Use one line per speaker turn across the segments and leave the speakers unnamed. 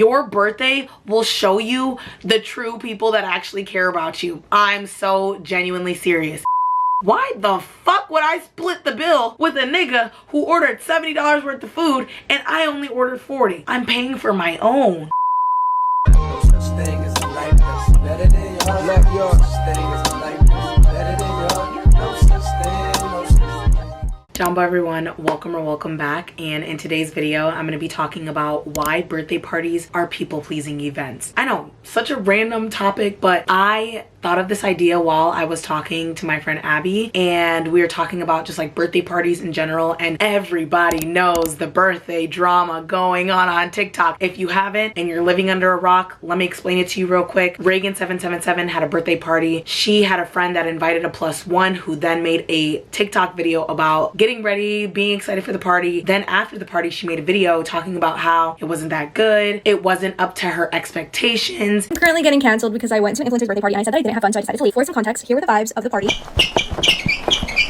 your birthday will show you the true people that actually care about you. I'm so genuinely serious. Why the fuck would I split the bill with a nigga who ordered $70 worth of food and I only ordered 40? I'm paying for my own.
No such thing as a life that's better than yours. Left yours. No such thing as a life that's better than yours. No such thing, no such thing.
Jumbo everyone, welcome or welcome back. And in today's video, I'm going to be talking about why birthday parties are people-pleasing events. I know, such a random topic, but I thought of this idea while I was talking to my friend Abby, and we were talking about just like birthday parties in general, and everybody knows the birthday drama going on TikTok. If you haven't and you're living under a rock, let me explain it to you real quick. Reagan777 had a birthday party. She had a friend that invited a +1 who then made a TikTok video about getting ready, being excited for the party. Then after the party, she made a video talking about how it wasn't that good. It wasn't up to her expectations.
I'm currently getting canceled because I went to an influencer's birthday party and I said that I didn't have fun, so I decided to leave. For some context, here were the vibes of the party.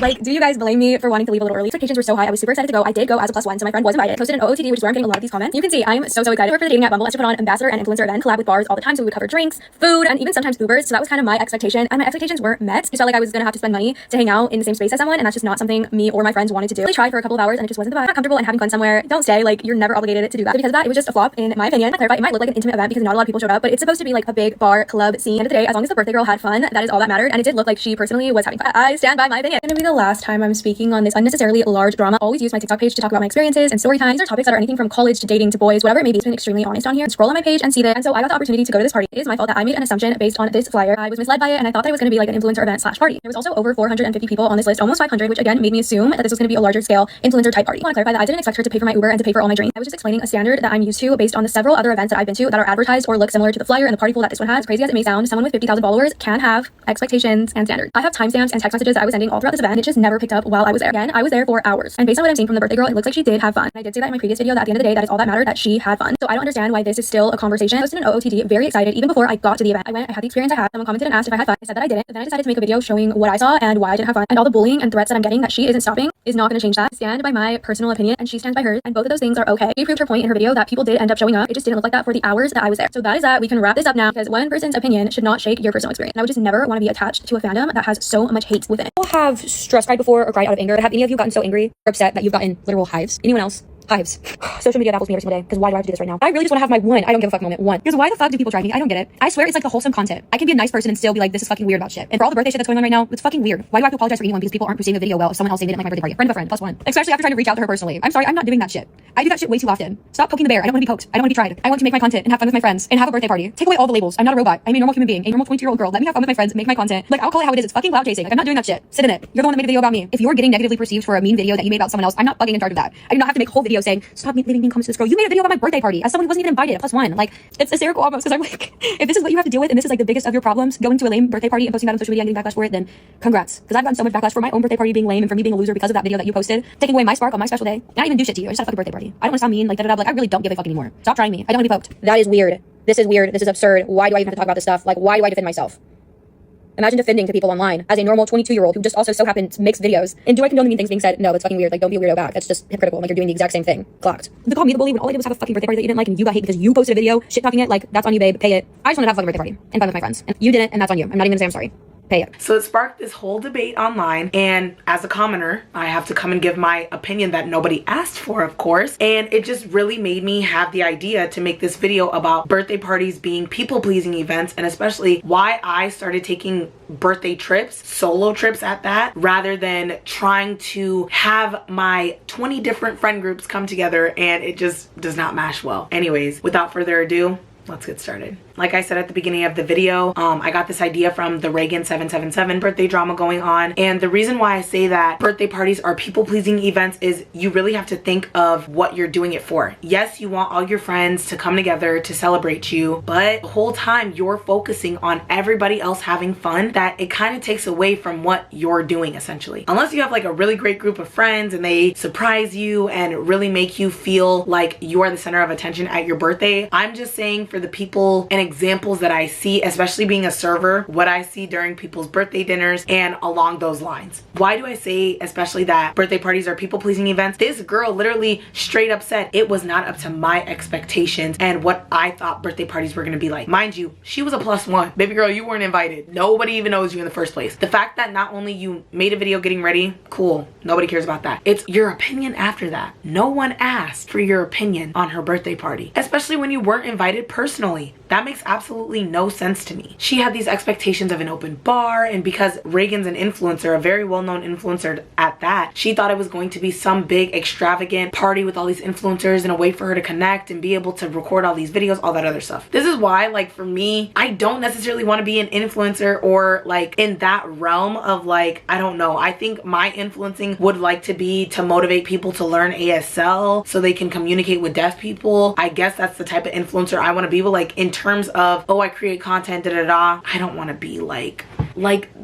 Like, do you guys blame me for wanting to leave a little early? Expectations were so high. I was super excited to go. I did go as a +1, so my friend was invited. Posted an OOTD, which is where I'm getting a lot of these comments. You can see I'm so excited. I work for the dating app Bumble. I should put on ambassador and influencer event, collab with bars all the time, so we would cover drinks, food, and even sometimes Ubers. So that was kind of my expectation, and my expectations were met. Just felt like I was gonna have to spend money to hang out in the same space as someone, and that's just not something me or my friends wanted to do. I tried for a couple of hours, and it just wasn't the vibe. Not comfortable and having fun somewhere. Don't stay. Like, you're never obligated to do that. So because of that, it was just a flop in my opinion. I clarify, it might look like an intimate event because not a lot of people showed up, but it's supposed to be like a big bar club scene. At the end of the day, as long as the birthday girl had fun, that is all that mattered, and it did look like she personally was having fun. I stand by my opinion. It's gonna be the last time I'm speaking on this unnecessarily large drama. Always use my TikTok page to talk about my experiences and story time. These are topics that are anything from college to dating to boys, whatever it may be. It's been extremely honest on here. Scroll on my page and see that. And so I got the opportunity to go to this party. It is my fault that I made an assumption based on this flyer. I was misled by it, and I thought that it was going to be like an influencer event / party. There was also over 450 people on this list, almost 500, which again made me assume that this was going to be a larger scale influencer type party. I want to clarify that I didn't expect her to pay for my Uber and to pay for all my drinks. I was just explaining a standard that I'm used to based on the several other events that I've been to that are advertised or look similar to the flyer and the party pool that this one has. As crazy as it may sound, someone with 50,000 followers can have expectations and standards. I have timestamps and text messages that I was sending all throughout this event, and it just never picked up while I was there. Again, I was there for hours, and based on what I'm seeing from the birthday girl, it looks like she did have fun. And I did say that in my previous video that at the end of the day, that is all that mattered, that she had fun. So I don't understand why this is still a conversation. I posted an OOTD, very excited, even before I got to the event. I went, I had the experience I had. Someone commented and asked if I had fun. I said that I didn't. But then I decided to make a video showing what I saw and why I didn't have fun. And all the bullying and threats that I'm getting that she isn't stopping is not going to change that. I stand by my personal opinion, and she stands by hers, and both of those things are okay. She proved her point in her video that people did end up showing up. It just didn't look like that for the hours that I was there. So that is that. We can wrap this up now, because one person's opinion should not shake your personal experience. And I would just never want to be attached to a fandom that has so much hate within it. People have stress cried before or cried out of anger. Have any of you gotten so angry or upset that you've gotten literal hives? Anyone else? Hives. Social media baffles me every single day, because why do I have to do this right now? I really just want to have my one I don't give a fuck moment. One. Because why the fuck do people drive me? I don't get it. I swear it's like the wholesome content. I can be a nice person and still be like, this is fucking weird about shit. And for all the birthday shit that's going on right now, it's fucking weird. Why do I have to apologize for anyone because people aren't perceiving the video well if someone else saying it at my birthday party? Friend of a friend, +1. Especially after trying to reach out to her personally. I'm sorry, I'm not doing that shit. I do that shit way too often. Stop poking the bear. I don't want to be poked. I don't want to be tried. I want to make my content and have fun with my friends and have a birthday party. Take away all the labels. I'm not a robot. I'm a normal human being, a normal 22-year-old girl. Let me have fun with my friends, make my content. Like, I'll call it how it is. It's fucking cloud chasing. Like, I'm not doing that shit. Sit in it. You're the one that made a video about me. If you're getting negatively perceived for a mean video that you made about someone else, I'm not fucking in charge of that. I do not have to make a whole video saying, stop leaving mean comments to this girl. You made a video about my birthday party as someone who wasn't even invited, +1. Like, it's hysterical almost, because I'm like, if this is what you have to deal with and this is like the biggest of your problems, going to a lame birthday party and posting that on social media and getting backlash for it, then congrats. Because I've gotten so much backlash for my own birthday party being lame and for me being a loser because of that video that you posted, taking away my spark on my special day. And I didn't even do shit to you. I just had a fucking birthday party. I don't want to sound mean, like da da da. Like, I really don't give a fuck anymore. Stop trying me. I don't want to be poked. That is weird. This is weird. This is absurd. Why do I even have to talk about this stuff? Like, why do I defend myself? Imagine defending to people online as a normal 22-year-old who just also so happens to mix videos. And do I condone the mean things being said? No, that's fucking weird. Like, don't be a weirdo back. That's just hypocritical. Like, you're doing the exact same thing. Clocked. They call me the bully when all I did was have a fucking birthday party that you didn't like, and you got hate because you posted a video shit talking it. Like, that's on you, babe. Pay it. I just wanted to have a fucking birthday party and fun with my friends. And you didn't, and that's on you. I'm not even gonna say I'm sorry. Pay it.
So it sparked this whole debate online, and as a commenter, I have to come and give my opinion that nobody asked for, of course, and it just really made me have the idea to make this video about birthday parties being people-pleasing events, and especially why I started taking birthday trips, solo trips at that, rather than trying to have my 20 different friend groups come together, and it just does not mash well. Anyways, without further ado, let's get started. Like I said at the beginning of the video, I got this idea from the Reagan777 birthday drama going on. And the reason why I say that birthday parties are people-pleasing events is you really have to think of what you're doing it for. Yes, you want all your friends to come together to celebrate you, but the whole time you're focusing on everybody else having fun, that it kind of takes away from what you're doing essentially. Unless you have like a really great group of friends and they surprise you and really make you feel like you are the center of attention at your birthday. I'm just saying, for the people and examples that I see, especially being a server, what I see during people's birthday dinners and along those lines. Why do I say especially that birthday parties are people-pleasing events? This girl literally straight up said it was not up to my expectations and what I thought birthday parties were gonna be like. Mind you, she was a +1. Baby girl, you weren't invited. Nobody even knows you in the first place. The fact that not only you made a video getting ready, cool, nobody cares about that. It's your opinion after that. No one asked for your opinion on her birthday party, especially when you weren't invited personally. That makes absolutely no sense to me. She had these expectations of an open bar, and because Reagan's an influencer, a very well-known influencer at that, she thought it was going to be some big extravagant party with all these influencers and a way for her to connect and be able to record all these videos, all that other stuff. This is why, like, for me, I don't necessarily want to be an influencer or like in that realm of like, I don't know. I think my influencing would like to be to motivate people to learn ASL so they can communicate with deaf people. I guess that's the type of influencer I want to be, but like in terms of, oh, I create content, I don't want to be like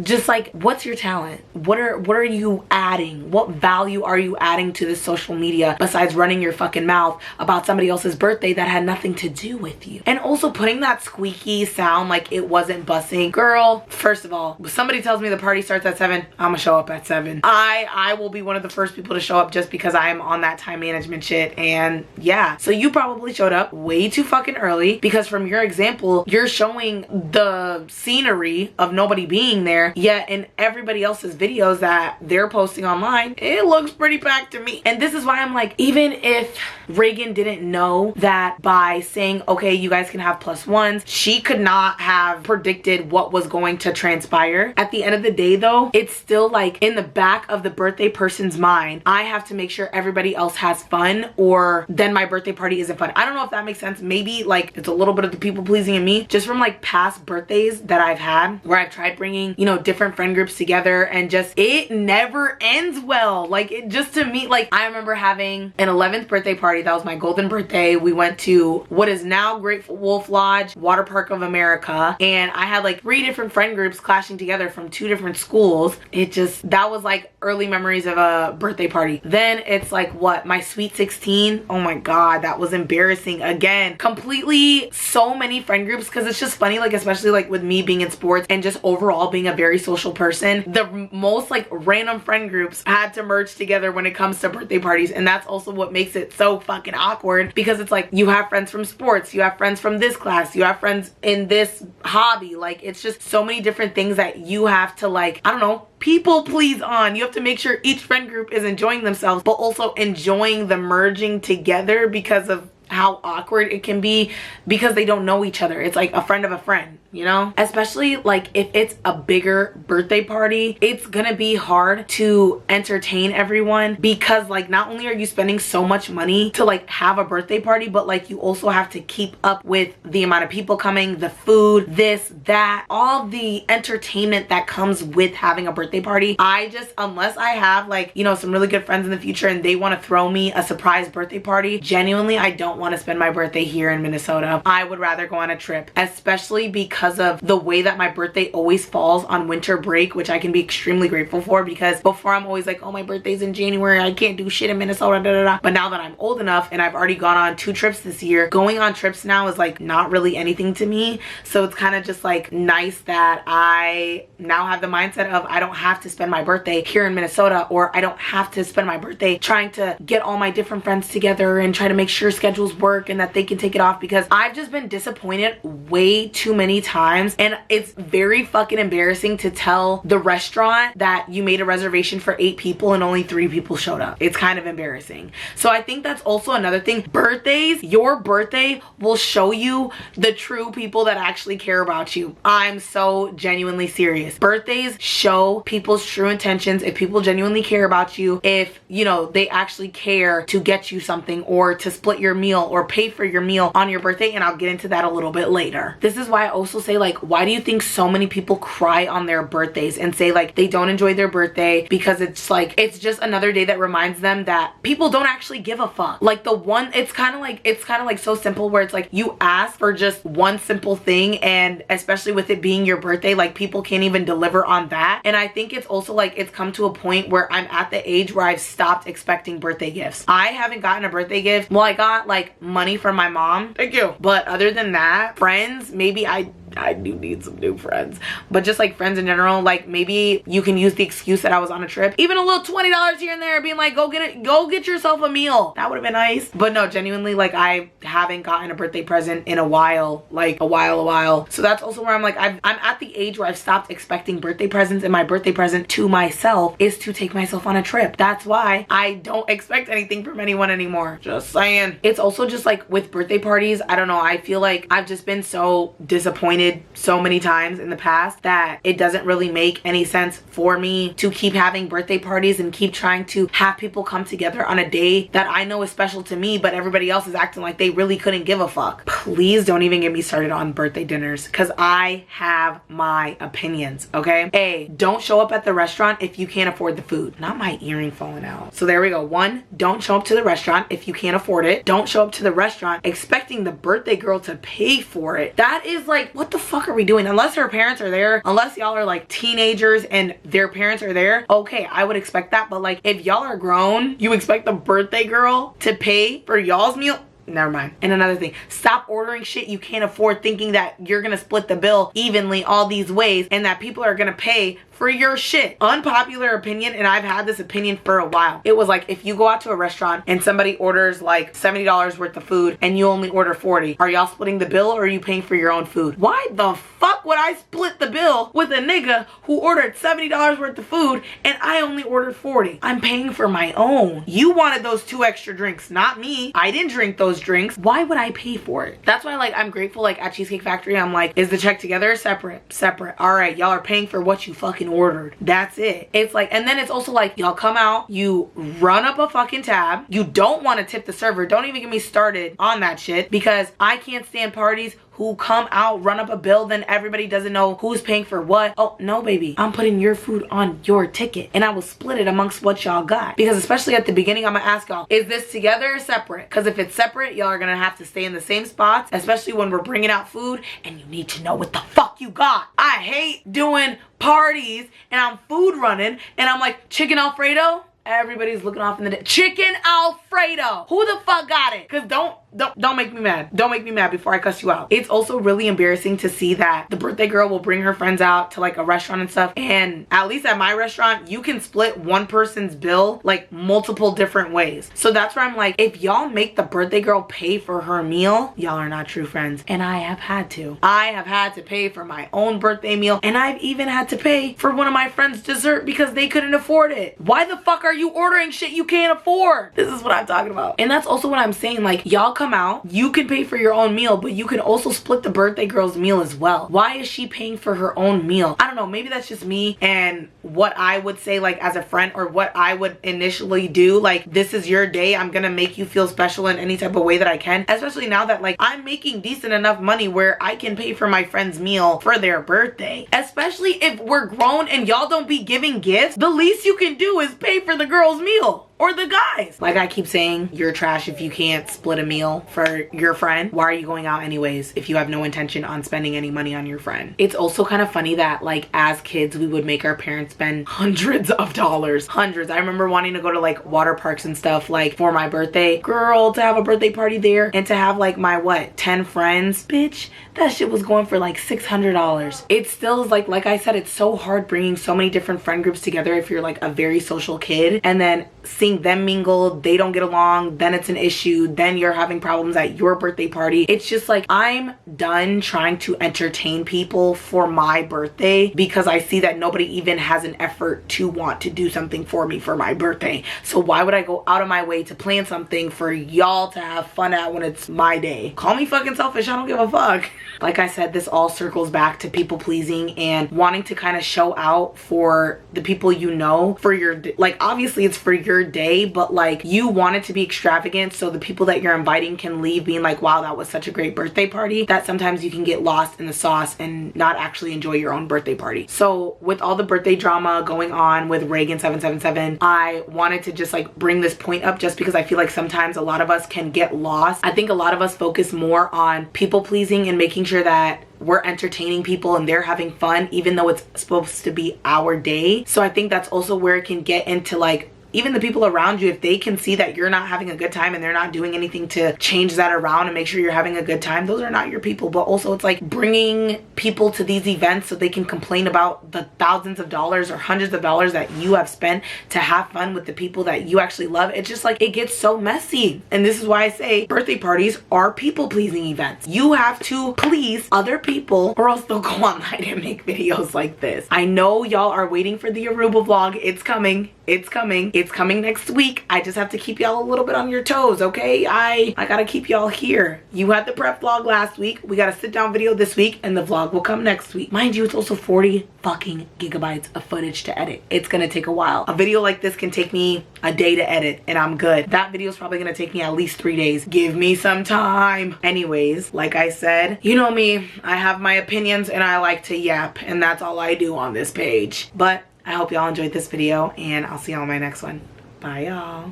just like, what's your talent? What are you adding? What value are you adding to this social media besides running your fucking mouth about somebody else's birthday that had nothing to do with you? And also putting that squeaky sound like it wasn't bussing. Girl, first of all, if somebody tells me the party starts at 7, I'm gonna show up at 7. I will be one of the first people to show up just because I am on that time management shit. And yeah, so you probably showed up way too fucking early because from your example, you're showing the scenery of nobody being there, yet in everybody else's videos that they're posting online, it looks pretty packed to me. And this is why I'm like, even if Reagan didn't know that by saying, okay, you guys can have +1s, she could not have predicted what was going to transpire. At the end of the day though, it's still like in the back of the birthday person's mind, I have to make sure everybody else has fun, or then my birthday party isn't fun. I don't know if that makes sense. Maybe like it's a little bit of the people pleasing in me, just from like past birthdays that I've had where I've tried bringing, you know, different friend groups together and just it never ends well. Like it just, to me, like I remember having an 11th birthday party. That was my golden birthday. We went to what is now Grateful Wolf Lodge, Water Park of America, and I had like 3 different friend groups clashing together from 2 different schools. It just, that was like early memories of a birthday party. Then it's like, what, my sweet 16? Oh my god, that was embarrassing. Again, completely so many friend groups, because it's just funny, like especially like with me being in sports and just overall being a very social person, the most like random friend groups had to merge together when it comes to birthday parties. And that's also what makes it so fucking awkward, because it's like you have friends from sports, you have friends from this class, you have friends in this hobby. Like it's just so many different things that you have to, like, I don't know, people please on. You have to make sure each friend group is enjoying themselves, but also enjoying the merging together because of how awkward it can be because they don't know each other. It's like a friend of a friend, you know? Especially like if it's a bigger birthday party, it's gonna be hard to entertain everyone because like not only are you spending so much money to like have a birthday party, but like you also have to keep up with the amount of people coming, the food, this, that, all the entertainment that comes with having a birthday party. I just, unless I have like, you know, some really good friends in the future and they want to throw me a surprise birthday party, genuinely I don't want to spend my birthday here in Minnesota. I would rather go on a trip, especially because of the way that my birthday always falls on winter break, which I can be extremely grateful for, because before I'm always like, oh, my birthday's in January, I can't do shit in Minnesota, da, da, da. But now that I'm old enough and I've already gone on 2 trips this year, going on trips now is like not really anything to me. So it's kind of just like nice that I now have the mindset of I don't have to spend my birthday here in Minnesota, or I don't have to spend my birthday trying to get all my different friends together and try to make sure schedules work and that they can take it off, because I've just been disappointed way too many times. And it's very fucking embarrassing to tell the restaurant that you made a reservation for 8 people and only 3 people showed up. It's kind of embarrassing. So I think that's also another thing. Birthdays, your birthday will show you the true people that actually care about you. I'm so genuinely serious. Birthdays show people's true intentions. If people genuinely care about you, if, you know, they actually care to get you something or to split your meal or pay for your meal on your birthday, and I'll get into that a little bit later. This is why I also say, like, why do you think so many people cry on their birthdays and say like they don't enjoy their birthday? Because it's like, it's just another day that reminds them that people don't actually give a fuck. Like the one, it's kind of like so simple where it's like you ask for just one simple thing, and especially with it being your birthday, like people can't even deliver on that. And I think it's also like it's come to a point where I'm at the age where I've stopped expecting birthday gifts. I haven't gotten a birthday gift. Well, I got like like money from my mom, thank you. But other than that, friends, maybe I do need some new friends, but just like friends in general, like maybe you can use the excuse that I was on a trip, even a little $20 here and there, being like, go get yourself a meal. That would have been nice. But no, genuinely, like I haven't gotten a birthday present in a while, like a while. So that's also where I'm like, I'm at the age where I've stopped expecting birthday presents, and my birthday present to myself is to take myself on a trip. That's why I don't expect anything from anyone anymore. Just saying. It's also just like with birthday parties, I don't know, I feel like I've just been so disappointed so many times in the past that it doesn't really make any sense for me to keep having birthday parties and keep trying to have people come together on a day that I know is special to me, but everybody else is acting like they really couldn't give a fuck. Please don't even get me started on birthday dinners, because I have my opinions, okay? A, don't show up at the restaurant if you can't afford the food. Not my earring falling out. So there we go. 1, don't show up to the restaurant if you can't afford it. Don't show up to the restaurant expecting the birthday girl to pay for it. That is like, what the fuck are we doing? Unless her parents are there, unless y'all are like teenagers and their parents are there, okay, I would expect that. But like, if y'all are grown, you expect the birthday girl to pay for y'all's meal? Never mind. And another thing, stop ordering shit you can't afford, thinking that you're gonna split the bill evenly all these ways and that people are gonna pay for your shit. Unpopular opinion, and I've had this opinion for a while. It was like, if you go out to a restaurant and somebody orders like $70 worth of food and you only order 40, are y'all splitting the bill or are you paying for your own food? Why the fuck would I split the bill with a nigga who ordered $70 worth of food and I only ordered 40? I'm paying for my own. You wanted those 2 extra drinks, not me. I didn't drink those drinks. Why would I pay for it? That's why, like, I'm grateful, like at Cheesecake Factory, I'm like, is the check together or separate? Separate. All right, y'all are paying for what you fucking ordered. That's it. It's like, and then it's also like, y'all come out, you run up a fucking tab, you don't want to tip the server. Don't even get me started on that shit, because I can't stand parties who come out, run up a bill, then everybody doesn't know who's paying for what. Oh no, baby, I'm putting your food on your ticket and I will split it amongst what y'all got. Because especially at the beginning, I'm gonna ask y'all, is this together or separate? Because if it's separate, y'all are gonna have to stay in the same spots, especially when we're bringing out food and you need to know what the fuck you got. I hate doing parties and I'm food running and I'm like, chicken Alfredo? Everybody's looking off in the chicken Alfredo. Who the fuck got it? Because don't make me mad. Don't make me mad before I cuss you out. It's also really embarrassing to see that the birthday girl will bring her friends out to like a restaurant and stuff, and at least at my restaurant, you can split one person's bill like multiple different ways. So that's where I'm like, if y'all make the birthday girl pay for her meal, y'all are not true friends. And I have had to. I have had to pay for my own birthday meal, and I've even had to pay for one of my friends' dessert because they couldn't afford it. Why the fuck are you ordering shit you can't afford? This is what I'm talking about. And that's also what I'm saying, like, y'all come out, you can pay for your own meal, but you can also split the birthday girl's meal as well. Why is she paying for her own meal? I don't know, maybe that's just me and what I would say like as a friend, or what I would initially do. Like, this is your day, I'm gonna make you feel special in any type of way that I can, especially now that like I'm making decent enough money where I can pay for my friend's meal for their birthday. Especially if we're grown and y'all don't be giving gifts, the least you can do is pay for the girl's meal. Or the guys. Like I keep saying, you're trash if you can't split a meal for your friend. Why are you going out anyways if you have no intention on spending any money on your friend? It's also kind of funny that like as kids, we would make our parents spend hundreds of dollars. Hundreds. I remember wanting to go to like water parks and stuff like for my birthday. Girl, to have a birthday party there and to have like my what, 10 friends? Bitch, that shit was going for like $600. It still is like I said, it's so hard bringing so many different friend groups together if you're like a very social kid, and then seeing them mingle, they don't get along, then it's an issue, then you're having problems at your birthday party. It's just like, I'm done trying to entertain people for my birthday because I see that nobody even has an effort to want to do something for me for my birthday. So why would I go out of my way to plan something for y'all to have fun at when it's my day? Call me fucking selfish, I don't give a fuck. Like I said, this all circles back to people pleasing and wanting to kind of show out for the people you know, for your, like obviously it's for your day, but like you want it to be extravagant so the people that you're inviting can leave being like, wow, that was such a great birthday party, that sometimes you can get lost in the sauce and not actually enjoy your own birthday party. So with all the birthday drama going on with Reagan 777, I wanted to just like bring this point up just because I feel like sometimes a lot of us can get lost. I think a lot of us focus more on people pleasing and making sure that we're entertaining people and they're having fun even though it's supposed to be our day. So I think that's also where it can get into like even the people around you, if they can see that you're not having a good time and they're not doing anything to change that around and make sure you're having a good time, those are not your people. But also it's like bringing people to these events so they can complain about the thousands of dollars or hundreds of dollars that you have spent to have fun with the people that you actually love. It's just like, it gets so messy. And this is why I say birthday parties are people-pleasing events. You have to please other people or else they'll go online and make videos like this. I know y'all are waiting for the Aruba vlog. It's coming. It's coming. It's coming next week. I just have to keep y'all a little bit on your toes, okay? I gotta keep y'all here. You had the prep vlog last week. We got a sit down video this week and the vlog will come next week. Mind you, it's also 40 fucking gigabytes of footage to edit. It's gonna take a while. A video like this can take me a day to edit and I'm good. That video is probably gonna take me at least 3 days. Give me some time. Anyways, like I said, you know me, I have my opinions and I like to yap, and that's all I do on this page. But I hope y'all enjoyed this video and I'll see y'all in my next one. Bye y'all.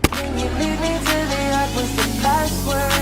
Can you lead me to the art was the password?